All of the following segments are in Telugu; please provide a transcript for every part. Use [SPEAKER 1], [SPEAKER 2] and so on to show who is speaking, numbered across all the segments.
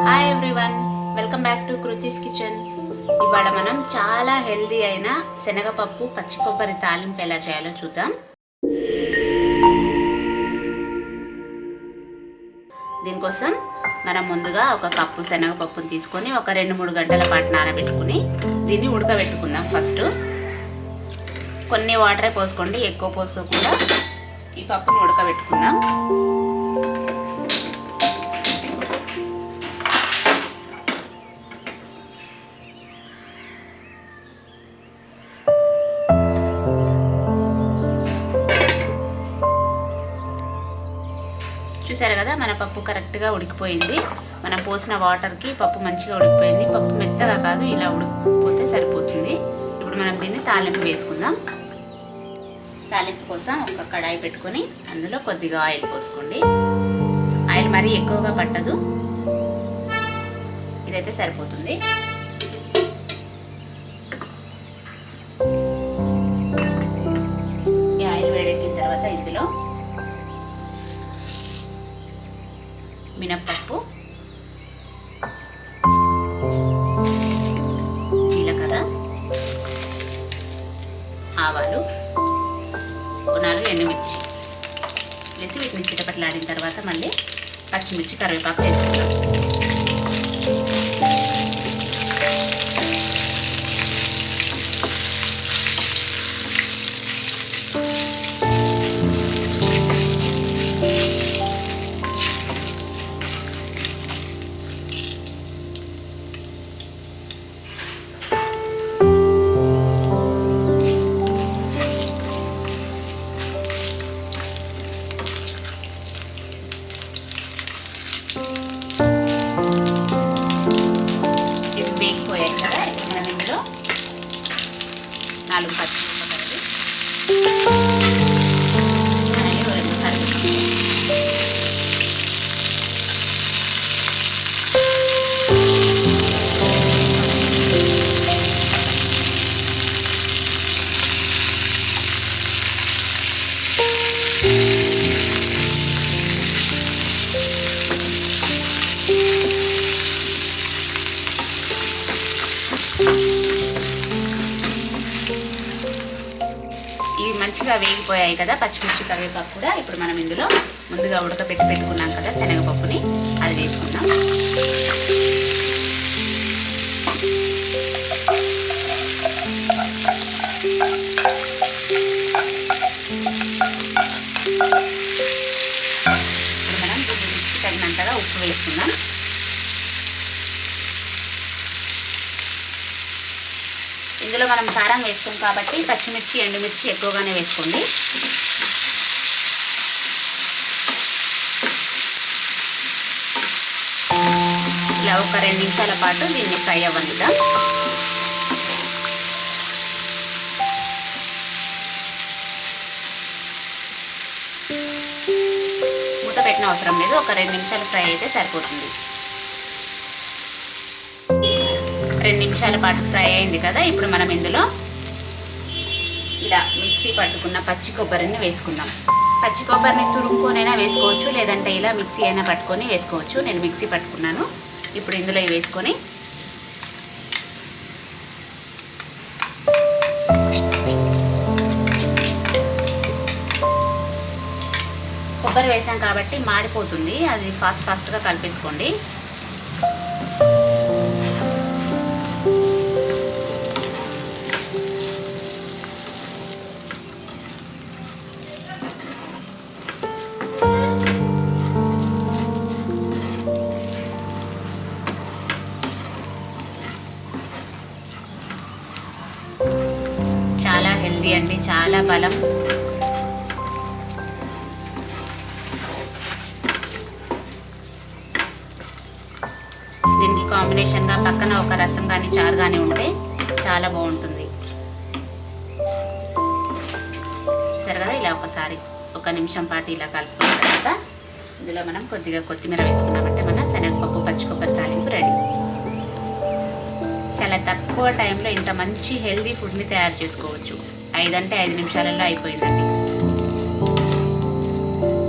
[SPEAKER 1] Hi everyone, welcome back to Kriti's kitchen. ఇవాళ మనం చాలా హెల్దీ అయిన శనగపప్పు పచ్చి కొబ్బరి తాలింపు ఎలా చేయాలో చూద్దాం. దీనికోసం మనం ముందుగా ఒక కప్పు శనగపప్పును తీసుకొని ఒక 2-3 గంటల పాటు నానబెట్టుకుని దీన్ని ఉడకబెట్టుకుందాం. ఫస్ట్ కొన్ని వాటరే పోసుకోండి, ఎక్కువ పోసుకోకుండా ఈ పప్పును ఉడకబెట్టుకుందాం. చూసారు కదా, మన పప్పు కరెక్ట్గా ఉడికిపోయింది. మనం పోసిన వాటర్కి పప్పు మంచిగా ఉడికిపోయింది. పప్పు మెత్తగా కాదు, ఇలా ఉడికిపోతే సరిపోతుంది. ఇప్పుడు మనం దీన్ని తాలింపు వేసుకుందాం. తాలింపు కోసం ఒక కడాయి పెట్టుకొని అందులో కొద్దిగా ఆయిల్ పోసుకోండి. ఆయిల్ మరీ ఎక్కువగా పట్టదు, ఇదైతే సరిపోతుంది. ఈ ఆయిల్ వేడెక్కిన తర్వాత ఇందులో మినప్పప్పు, జీలకర్ర, ఆవాలు, 4 ఎండుమిర్చి వేసి వీటిని చిటపట్లాడిన తర్వాత మళ్ళీ పచ్చిమిర్చి, కరివేపాకు వేసుకుంటాం. వేగిపోయాయి కదా, మనం ఇందులో 4 పచ్చిమిరపకాయలు, అలాగే 2 కరివేపాకు, ఇవి మంచిగా వేగిపోయాయి కదా పచ్చిమిర్చి, కరివేపాకు కూడా. ఇప్పుడు మనం ఇందులో ముందుగా పెట్టుకున్నాం కదా శనగపప్పుని, అది వేసుకుందాం. ఇప్పుడు మనం రుచికి తగినంతగా ఉప్పు వేసుకుందాం. ఇందులో మనం కారం వేస్తాం కాబట్టి పచ్చిమిర్చి, ఎండుమిర్చి ఎక్కువగానే వేసుకోండి. ఇలా ఒక 2 నిమిషాల పాటు దీన్ని ఫ్రై అవ్వనిద్దాం. మూత పెట్టిన అవసరం లేదు, ఒక 2 నిమిషాలు ఫ్రై అయితే సరిపోతుంది. 2 నిమిషాల పాటు ఫ్రై అయింది కదా, ఇప్పుడు మనం ఇందులో ఇలా మిక్సీ పట్టుకున్న పచ్చి కొబ్బరిని వేసుకుందాం. పచ్చి కొబ్బరిని తురుముకొనైనా వేసుకోవచ్చు, లేదంటే ఇలా మిక్సీ అయినా పట్టుకొని వేసుకోవచ్చు. నేను మిక్సీ పట్టుకున్నాను. ఇప్పుడు ఇందులో ఇవి వేసుకొని కొబ్బరి వేసాం కాబట్టి మాడిపోతుంది, అది ఫాస్ట్గా కలిపేసుకోండి. చాలా హెల్దీ అండి, చాలా బలం. దీనికి కాంబినేషన్గా పక్కన ఒక రసం కానీ చారు కానీ ఉంటే చాలా బాగుంటుంది. చూసారు కదా, ఇలా ఒకసారి 1 నిమిషం పాటు ఇలా కలుపుకున్న తర్వాత ఇందులో మనం కొద్దిగా కొత్తిమీర వేసుకున్నామంటే మన శనగపప్పు పచ్చి కొబ్బరి తాలింపు రెడీ. చాలా తక్కువ టైంలో ఇంత మంచి హెల్దీ ఫుడ్ని తయారు చేసుకోవచ్చు. 5 అంటే 5 నిమిషాలలో అయిపోయిందండి.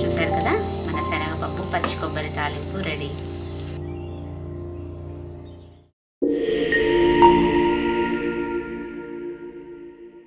[SPEAKER 1] చూసారు కదా, మన శనగపప్పు పచ్చి కొబ్బరి తాలింపు రెడీ.